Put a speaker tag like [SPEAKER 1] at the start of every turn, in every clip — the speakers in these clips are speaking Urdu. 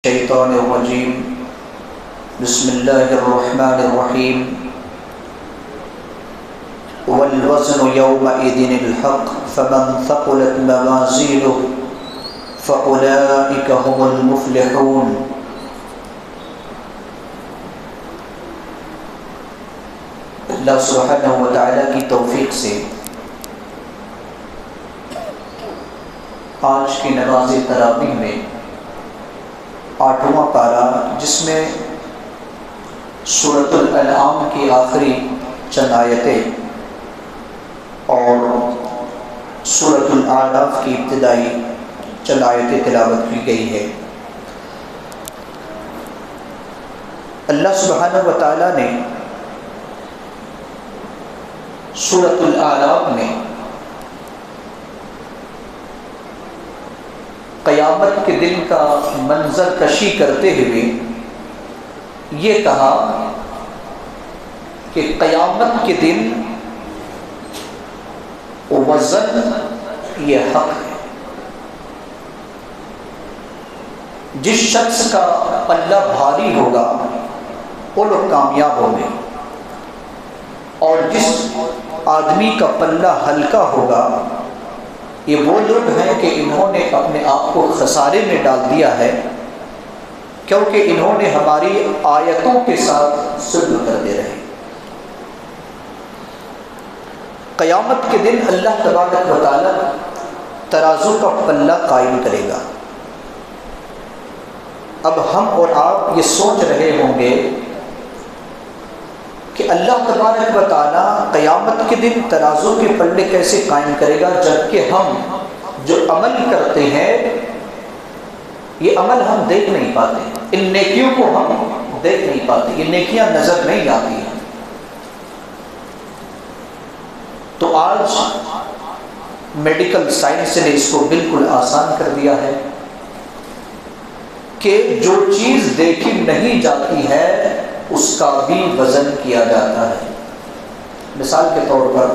[SPEAKER 1] الشيطان الرجيم بسم الله الرحمن الرحيم والوزن يومئذ الحق فمن ثقلت موازينه فأولئك هم المفلحون۔ اللہ سبحانہ و تعالیٰ کی توفیق سے آج کی نماز تراویح میں 8واں پارہ، جس میں سورۃ الانعام کی آخری چند آیتیں اور سورۃ الاعراف کی ابتدائی چند آیتیں تلاوت کی گئی ہے۔ اللہ سبحانہ و تعالیٰ نے سورۃ الاعراف میں قیامت کے دن کا منظر کشی کرتے ہوئے یہ کہا کہ قیامت کے دن وزن یہ حق ہے۔ جس شخص کا پلہ بھاری ہوگا وہ لوگ کامیاب ہوں گے، اور جس آدمی کا پلہ ہلکا ہوگا یہ وہ لوگ ہیں کہ انہوں نے اپنے آپ کو خسارے میں ڈال دیا ہے، کیونکہ انہوں نے ہماری آیتوں کے ساتھ ظلم کرتے رہے۔ قیامت کے دن اللہ تبارک و تعالی ترازو کا پلہ قائم کرے گا۔ اب ہم اور آپ یہ سوچ رہے ہوں گے کہ اللہ تبارک و تعالیٰ قیامت کے دن ترازو کے پلے کیسے قائم کرے گا، جبکہ ہم جو عمل کرتے ہیں یہ عمل ہم دیکھ نہیں پاتے، ان نیکیوں کو ہم دیکھ نہیں پاتے، یہ نیکیاں نظر نہیں آتی ہیں۔ تو آج میڈیکل سائنس نے اس کو بالکل آسان کر دیا ہے کہ جو چیز دیکھی نہیں جاتی ہے اس کا بھی وزن کیا جاتا ہے۔ مثال کے طور پر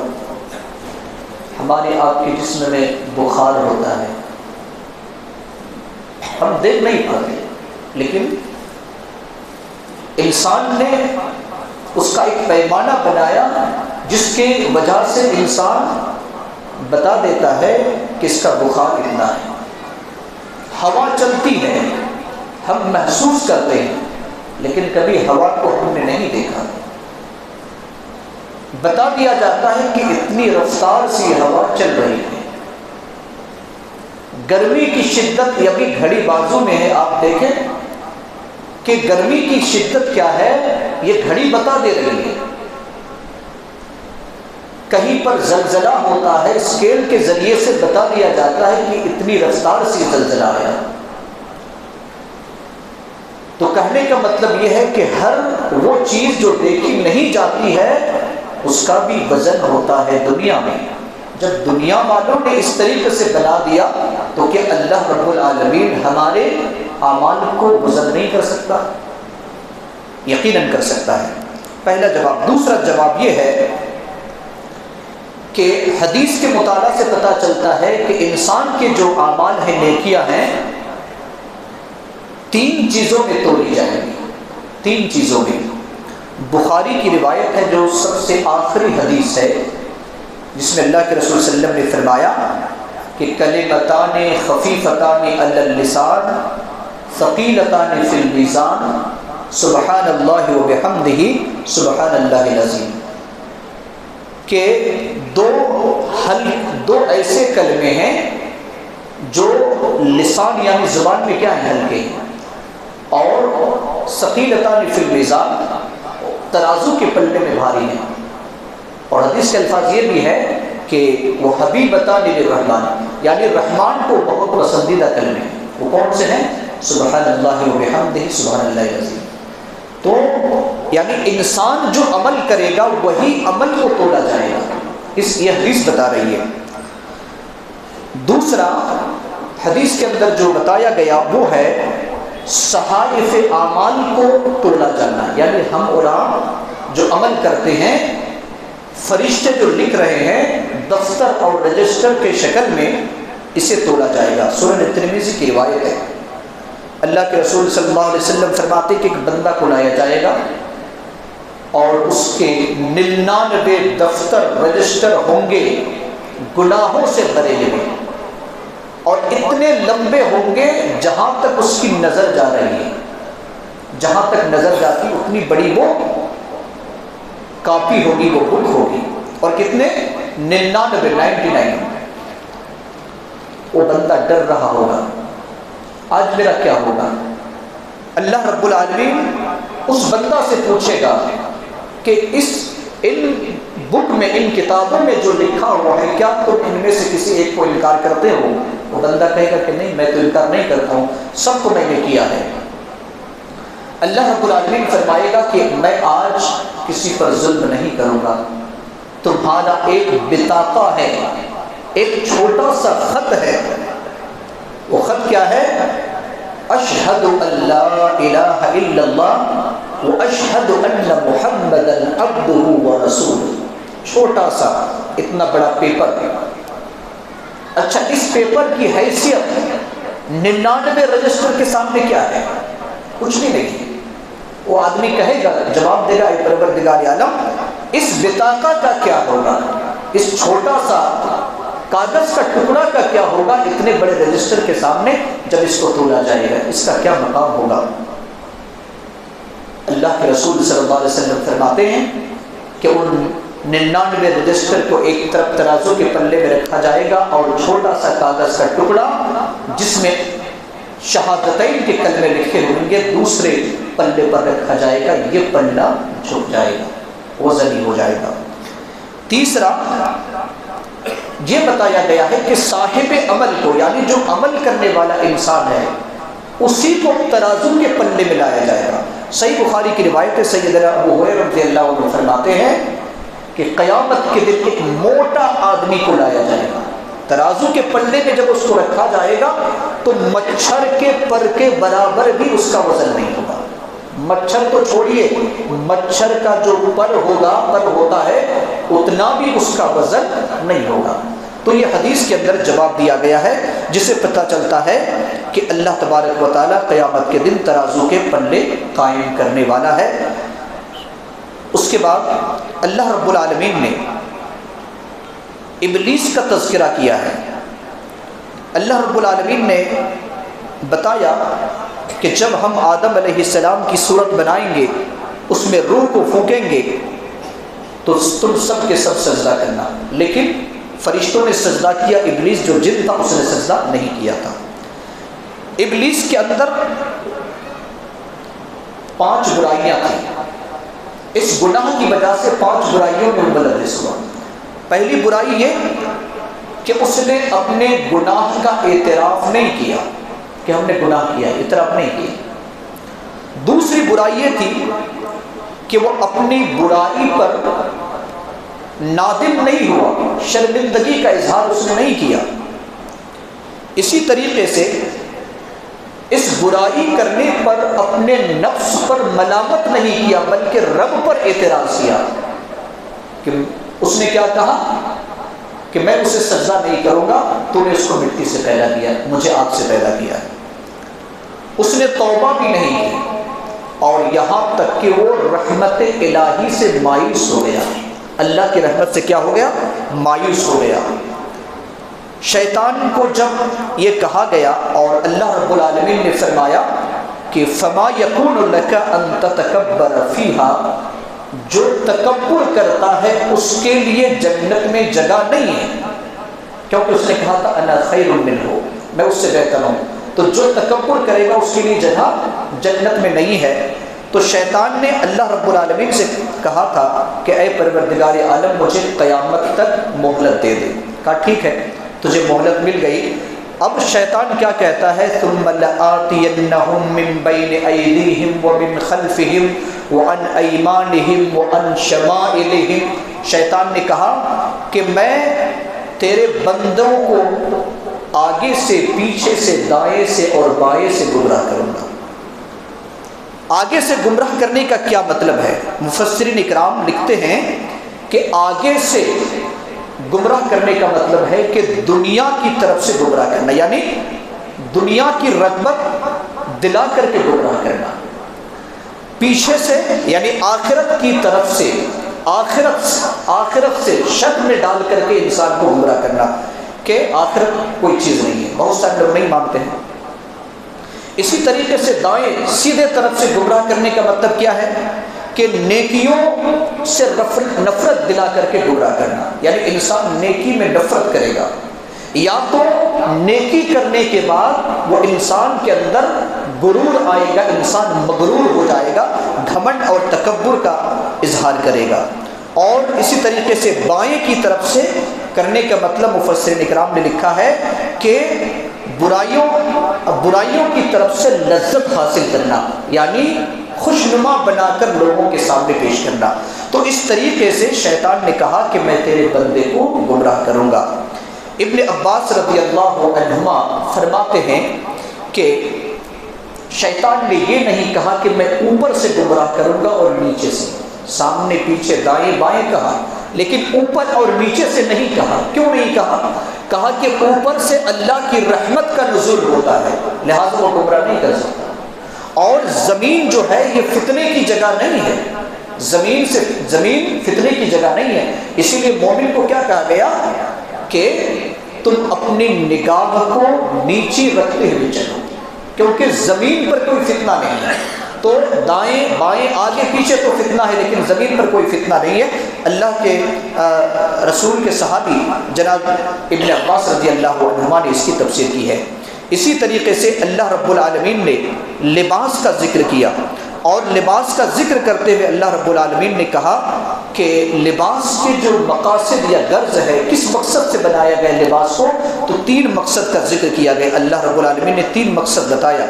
[SPEAKER 1] ہمارے آپ کے جسم میں بخار ہوتا ہے، ہم دیکھ نہیں پاتے، لیکن انسان نے اس کا ایک پیمانہ بنایا جس کے وجہ سے انسان بتا دیتا ہے کہ اس کا بخار کتنا ہے۔ ہوا چلتی ہے، ہم محسوس کرتے ہیں، لیکن کبھی ہوا کو ہم نے نہیں دیکھا۔ بتا دیا جاتا ہے کہ اتنی رفتار سے ہوا چل رہی ہے۔ گرمی کی شدت ابھی گھڑی بازو میں ہے، آپ دیکھیں کہ گرمی کی شدت کیا ہے، یہ گھڑی بتا دے رہی ہے۔ کہیں پر زلزلہ ہوتا ہے، اسکیل کے ذریعے سے بتا دیا جاتا ہے کہ اتنی رفتار سے زلزلہ آیا۔ تو کہنے کا مطلب یہ ہے کہ ہر وہ چیز جو دیکھی نہیں جاتی ہے اس کا بھی وزن ہوتا ہے دنیا میں۔ جب دنیا والوں نے اس طریقے سے بنا دیا تو کہ اللہ رب العالمین ہمارے اعمال کو وزن نہیں کر سکتا؟ یقیناً کر سکتا ہے۔ پہلا جواب۔ دوسرا جواب یہ ہے کہ حدیث کے مطالعہ سے پتہ چلتا ہے کہ انسان کے جو اعمال ہیں، نیکیاں ہیں، 3 چیزوں میں تولی جائیں گی۔ 3 چیزوں میں۔ بخاری کی روایت ہے جو سب سے آخری حدیث ہے، جس میں اللہ کے رسول صلی اللہ علیہ وسلم نے فرمایا کہ کلمتان خفیفتان علی اللسان ثقیلتان فی المیزان سبحان اللہ و بحمدہ سبحان اللہ العظیم، کہ دو ایسے کلمے ہیں جو لسان یعنی زبان میں کیا ہیں، ہلکے ہیں، اور ثقیلتان فی المیزان ترازو کے پلے میں بھاری ہیں۔ اور حدیث کے الفاظ یہ بھی ہے کہ وہ حبیبتان للرحمن، یعنی رحمان کو بہت پسندیدہ کلمے ہیں۔ وہ کون سے ہیں؟ سبحان اللہ و بحمدہ سبحان اللہ العظیم۔ تو یعنی انسان جو عمل کرے گا وہی عمل کو تولا جائے گا، یہ حدیث بتا رہی ہے۔ دوسرا حدیث کے اندر جو بتایا گیا وہ ہے صحائف اعمال کو تولا جانا، یعنی ہم اور آپ جو عمل کرتے ہیں، فرشتے جو لکھ رہے ہیں دفتر اور رجسٹر کے شکل میں، اسے تولا جائے گا۔ سنن ترمذی کی روایت ہے اللہ کے رسول صلی اللہ علیہ وسلم فرماتے کہ ایک بندہ کو لایا جائے گا اور اس کے 99 دفتر رجسٹر ہوں گے گناہوں سے بھرے ہوئے، اور اتنے لمبے ہوں گے جہاں تک اس کی نظر جا رہی ہے، جہاں تک نظر جاتی اتنی بڑی وہ کاپی ہوگی، وہ بک ہوگی، اور کتنے 99 وہ بندہ ڈر رہا ہوگا آج میرا کیا ہوگا۔ اللہ رب العالمین اس بندہ سے پوچھے گا کہ ان بک میں، ان کتابوں میں جو لکھا ہوا ہے کیا تم ان میں سے کسی ایک کو انکار کرتے ہو؟ وہ بندہ کہے گا کہ نہیں، میں تو انکار نہیں کرتا ہوں، سب کو میں نے کیا ہے۔ اللہ رب العالمین فرمائے گا کہ میں آج کسی پر ظلم نہیں کروں گا، تمہارا ایک بطاقہ ہے، ایک چھوٹا سا خط ہے، وہ خط کیا ہے؟ اشہد ان لا الہ الا اللہ واشہد ان محمدا عبدہ ورسولہ، چھوٹا سا اتنا بڑا پیپر۔ اچھا، اس پیپر کی حیثیت 99 رجسٹر کے سامنے کیا ہے؟ کچھ بھی نہیں۔ وہ آدمی کہے گا، جواب دے گا، اے پروردگار عالم اس بطاقہ کا کیا ہوگا، اس چھوٹا سا کاغذ کا ٹکڑا کا کیا ہوگا اتنے بڑے رجسٹر کے سامنے جب اس کو تولا جائے گا، اس کا کیا مقام ہوگا؟ اللہ کے رسول صلی اللہ علیہ وسلم فرماتے ہیں کہ ان 99 رجسٹر کو ایک طرف ترازو کے پلے میں رکھا جائے گا، اور چھوٹا سا کاغذ کا ٹکڑا جس میں شہادتین کے کلمے لکھے ہوں گے دوسرے پلے پر رکھا جائے گا، یہ پلہ جھک جائے گا، وزنی ہو جائے گا۔ تیسرا یہ بتایا گیا ہے کہ صاحب عمل کو، یعنی جو عمل کرنے والا انسان ہے، اسی کو ترازو کے پلے میں لایا جائے گا۔ صحیح بخاری کی روایت ہے، سیدنا ابو ہریرہ رضی اللہ عنہ فرماتے ہیں کہ قیامت کے دن ایک موٹا آدمی کو لایا جائے گا، ترازو کے پلے میں جب اس کو رکھا جائے گا تو مچھر کے پر کے برابر بھی اس کا وزن نہیں ہوگا۔ مچھر تو چھوڑیے، مچھر کا جو پر ہوتا ہے اتنا بھی اس کا وزن نہیں ہوگا۔ تو یہ حدیث کے اندر جواب دیا گیا ہے، جسے پتہ چلتا ہے کہ اللہ تبارک و تعالیٰ قیامت کے دن ترازو کے پلے قائم کرنے والا ہے۔ اس کے بعد اللہ رب العالمین نے ابلیس کا تذکرہ کیا ہے۔ اللہ رب العالمین نے بتایا کہ جب ہم آدم علیہ السلام کی صورت بنائیں گے، اس میں روح کو پھونکیں گے تو تم سب کے سب سجدہ کرنا، لیکن فرشتوں نے سجدہ کیا، ابلیس جو جن تھا اس نے سجدہ نہیں کیا تھا۔ ابلیس کے اندر 5 برائیاں تھیں، اس گناہ کی وجہ سے 5 برائیوں میں ملوث ہوا۔ پہلی برائی یہ کہ اس نے اپنے گناہ کا اعتراف نہیں کیا کہ ہم نے گناہ کیا، اعتراف نہیں کیا۔ دوسری برائی یہ تھی کہ وہ اپنی برائی پر نادم نہیں ہوا، شرمندگی کا اظہار اس نے نہیں کیا۔ اسی طریقے سے اس برائی کرنے پر اپنے نفس پر ملامت نہیں کیا، بلکہ رب پر اعتراض کیا کہ اس نے کیا کہا کہ میں اسے سجدہ نہیں کروں گا، تو نے اس کو مٹی سے پیدا کیا، مجھے آگ سے پیدا کیا ہے۔ اس نے توبہ بھی نہیں کی، اور یہاں تک کہ وہ رحمت الہی سے مایوس ہو گیا، اللہ کی رحمت سے کیا ہو گیا؟ مایوس ہو گیا۔ شیطان کو جب یہ کہا گیا اور اللہ رب العالمین نے فرمایا کہ فما یکون لک ان تتکبر فیہا، جو تکبر کرتا ہے اس کے لیے جنت میں جگہ نہیں ہے، کیونکہ اس نے کہا تھا انا خیر منہ، میں اس سے بہتر ہوں، تو جو تکبر کرے گا اس کے لیے جگہ جنت میں نہیں ہے۔ تو شیطان نے اللہ رب العالمین سے کہا تھا کہ اے پروردگار عالم مجھے قیامت تک مہلت دے دے، کہا ٹھیک ہے، تجھے مہلت مل گئی۔ اب شیطان کیا کہتا ہے؟ ثم لآتینہم من بین ایدیہم ومن خلفہم وعن ایمانہم وعن شمائلہم، شیطان نے کہا کہ میں تیرے بندوں کو آگے سے، پیچھے سے، دائیں سے اور بائیں سے گمراہ کروں گا۔ آگے سے گمراہ کرنے کا کیا مطلب ہے؟ مفسرین اکرام لکھتے ہیں کہ آگے سے گمراہ کرنے کا مطلب ہے کہ دنیا کی طرف سے گمراہ کرنا، یعنی دنیا کی رغبت، دلا کر کے گمراہ کرنا، پیچھے سے یعنی آخرت کی طرف سے، آخرت سے شک میں ڈال کر کے انسان کو گمراہ کرنا کہ آخرت کوئی چیز نہیں ہے. بہت سارے لوگ نہیں مانتے ہیں. اسی طریقے سے دائیں سیدھے طرف سے گمراہ کرنے کا مطلب کیا ہے کہ نیکیوں سے نفرت دلا کر کے گمراہ کرنا، یعنی انسان نیکی میں نفرت کرے گا، یا تو نیکی کرنے کے بعد وہ انسان کے اندر غرور آئے گا، انسان مغرور ہو جائے گا، گھمنڈ اور تکبر کا اظہار کرے گا. اور اسی طریقے سے بائیں کی طرف سے کرنے کا مطلب مفسرین اکرام نے لکھا ہے کہ برائیوں کی طرف سے لذت حاصل کرنا، یعنی خوشنما بنا کر لوگوں کے سامنے پیش کرنا. تو اس طریقے سے شیطان نے کہا کہ میں تیرے بندے کو گمراہ کروں گا. ابن عباس رضی اللہ عنہما فرماتے ہیں کہ شیطان نے یہ نہیں کہا کہ میں اوپر سے گمراہ کروں گا اور نیچے سے، سامنے پیچھے دائیں بائیں کہا، لیکن اوپر اور نیچے سے نہیں کہا. کیوں نہیں کہا؟ کہا کہ اوپر سے اللہ کی رحمت کا نزول ہوتا ہے، لہذا وہ گمراہ نہیں کر سکتا. اور زمین جو ہے یہ فتنے کی جگہ نہیں ہے، زمین فتنے کی جگہ نہیں ہے. اسی لیے مومن کو کیا کہا گیا کہ تم اپنی نگاہ کو نیچی رکھتے ہوئے چلو، کیونکہ زمین پر کوئی فتنہ نہیں ہے. تو دائیں بائیں آگے پیچھے تو فتنہ ہے، لیکن زمین پر کوئی فتنہ نہیں ہے. اللہ کے رسول کے صحابی جناب ابن عباس رضی اللہ عنہما نے اس کی تفسیر کی ہے. اسی طریقے سے اللہ رب العالمین نے لباس کا ذکر کیا، اور لباس کا ذکر کرتے ہوئے اللہ رب العالمین نے کہا کہ لباس کے جو مقاصد یا غرض ہے، کس مقصد سے بنایا گیا لباس کو، تو 3 مقصد کا ذکر کیا گیا. اللہ رب العالمین نے 3 مقصد بتایا.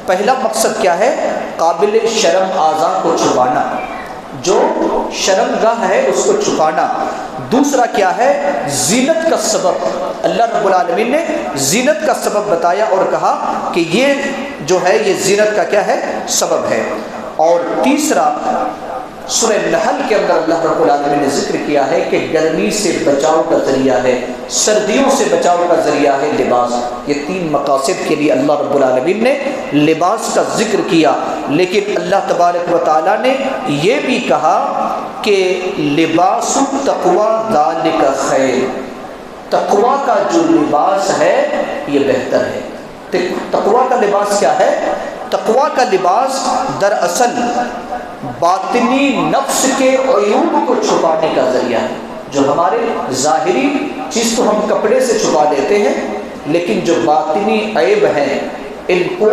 [SPEAKER 1] پہلا مقصد کیا ہے؟ قابل شرم اعضاء کو چھپانا، جو شرم گاہ ہے اس کو چھپانا. دوسرا کیا ہے؟ زینت کا سبب. اللہ رب العالمین نے زینت کا سبب بتایا اور کہا کہ یہ جو ہے یہ زینت کا کیا ہے؟ سبب ہے. اور تیسرا سورہ نحل کے اندر اللہ رب العالمین نے ذکر کیا ہے کہ گرمی سے بچاؤ کا ذریعہ ہے، سردیوں سے بچاؤ کا ذریعہ ہے لباس. یہ 3 مقاصد کے لیے اللہ رب العالمین نے لباس کا ذکر کیا. لیکن اللہ تبارک و تعالیٰ نے یہ بھی کہا کہ لباس التقوی ذالک خیر، تقوی کا جو لباس ہے یہ بہتر ہے. تقوی کا لباس کیا ہے؟ تقوی کا لباس دراصل باطنی نفس کے عیوب کو چھپانے کا ذریعہ ہے. جو ہمارے ظاہری چیز تو ہم کپڑے سے چھپا لیتے ہیں، لیکن جو باطنی عیب ہیں ان کو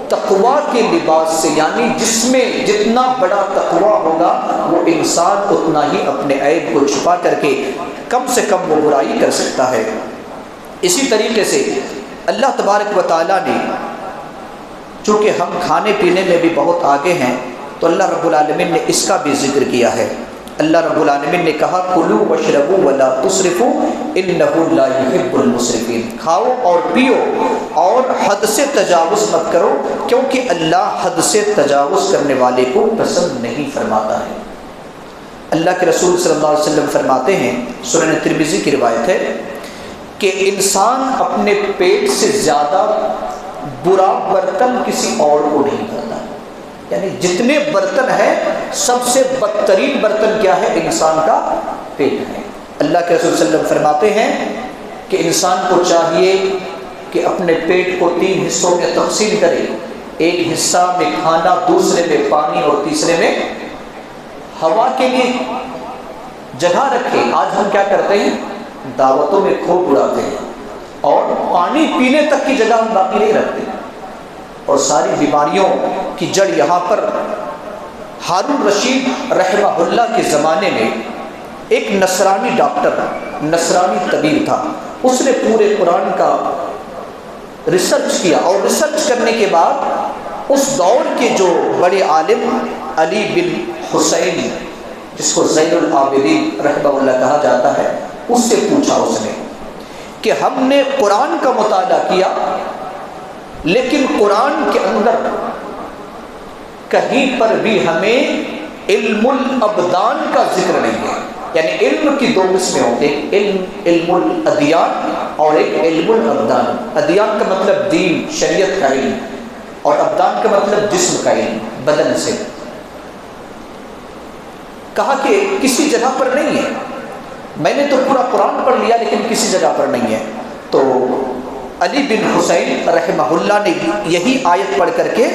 [SPEAKER 1] تقوی کے لباس سے، یعنی جس میں جتنا بڑا تقوی ہوگا وہ انسان اتنا ہی اپنے عیب کو چھپا کر کے کم سے کم وہ برائی کر سکتا ہے. اسی طریقے سے اللہ تبارک و تعالیٰ نے، چونکہ ہم کھانے پینے میں بھی بہت آگے ہیں، تو اللہ رب العالمین نے اس کا بھی ذکر کیا ہے. اللہ رب العالمین نے کہا کلوا واشربوا ولا تسرفوا انہ لا يحب المسرفین. کھاؤ اور پیو اور حد سے تجاوز مت کرو، کیونکہ اللہ حد سے تجاوز کرنے والے کو پسند نہیں فرماتا ہے. اللہ کے رسول صلی اللہ علیہ وسلم فرماتے ہیں، سنن ترمذی کی روایت ہے کہ انسان اپنے پیٹ سے زیادہ برا برتن کسی اور کو نہیں کرتا. یعنی جتنے برتن ہیں سب سے بدترین برتن کیا ہے؟ انسان کا پیٹ ہے. اللہ کے رسول صلی اللہ علیہ وسلم فرماتے ہیں کہ انسان کو چاہیے کہ اپنے پیٹ کو 3 حصوں میں تقسیم کرے. ایک حصہ میں کھانا، دوسرے میں پانی، اور تیسرے میں ہوا کے لیے جگہ رکھے. آج ہم کیا کرتے ہیں؟ دعوتوں میں خوب اڑاتے ہیں اور پانی پینے تک کی جگہ ہم باقی نہیں رکھتے. اور ساری بیماریوں کی جڑ یہاں پر ہارون رشید رحمہ اللہ کے زمانے میں ایک نصرانی ڈاکٹر، نصرانی طبیب تھا. اس نے پورے قرآن کا ریسرچ کیا، اور ریسرچ کرنے کے بعد اس دور کے جو بڑے عالم علی بن حسین، جس کو زین العابدین رحمہ اللہ کہا جاتا ہے، اس سے پوچھا اس نے کہ ہم نے قرآن کا مطالعہ کیا، لیکن قرآن کے اندر کہیں پر بھی ہمیں علم الابدان کا ذکر نہیں ہے. یعنی علم کی 2 قسمیں ہوتے ہیں، ایک علم الادیان اور ایک علم الابدان. ادیان کا مطلب دین، شریعت کا علم، اور ابدان کا مطلب جسم کا علم، بدن سے۔ کہا کہ کسی جگہ پر نہیں ہے، میں نے تو پورا قرآن پڑھ لیا لیکن کسی جگہ پر نہیں ہے۔ تو علی بن حسین رحمہ اللہ نے یہی آیت پڑھ کر کے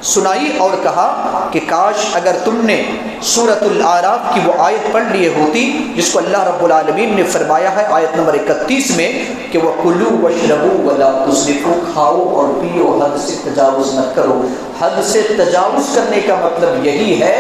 [SPEAKER 1] سنائی اور کہا کہ کاش اگر تم نے سورۃ الاعراف کی وہ آیت پڑھ لیے ہوتی جس کو اللہ رب العالمین نے فرمایا ہے آیت نمبر 31 میں کہ وَكُلُوا وَاشْرَبُوا وَلَا تُسْرِفُوا، کھاؤ اور پیو، حد سے تجاوز نہ کرو۔ حد سے تجاوز کرنے کا مطلب یہی ہے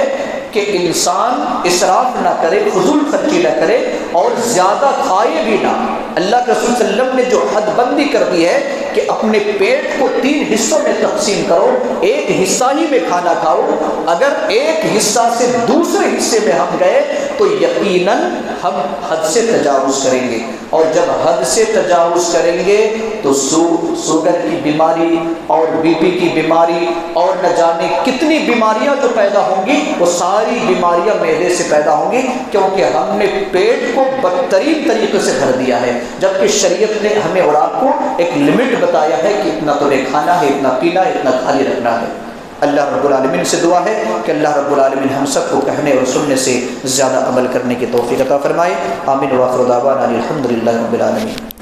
[SPEAKER 1] کہ انسان اسراف نہ کرے، فضول خرچی نہ کرے اور زیادہ کھائے بھی نہ۔ اللہ کے رسول صلی اللہ علیہ وسلم نے جو حد بندی کر دی ہے کہ اپنے پیٹ کو 3 حصوں میں تقسیم کرو، ایک حصہ ہی میں کھانا کھاؤ، اگر ایک حصہ سے دوسرے حصے میں ہم گئے تو یقیناً ہم حد سے تجاوز کریں گے، اور جب حد سے تجاوز کریں گے تو شوگر کی بیماری اور بی پی کی بیماری اور نہ جانے کتنی بیماریاں جو پیدا ہوں گی وہ ساری بیماریاں معدے سے پیدا ہوں گی، کیونکہ ہم نے پیٹ کو بدترین طریقے سے بھر دیا ہے، جبکہ شریعت نے ہمیں اور آپ کو ایک لمٹ بتایا ہے کہ اتنا تو نے کھانا ہے، اتنا پینا ہے، اتنا خالی رکھنا ہے۔ اللہ رب العالمین سے دعا ہے کہ اللہ رب العالمین ہم سب کو کہنے اور سننے سے زیادہ عمل کرنے کی توفیق عطا فرمائے۔ آمین۔ وآخر دعوانا الحمدللہ رب العالمین۔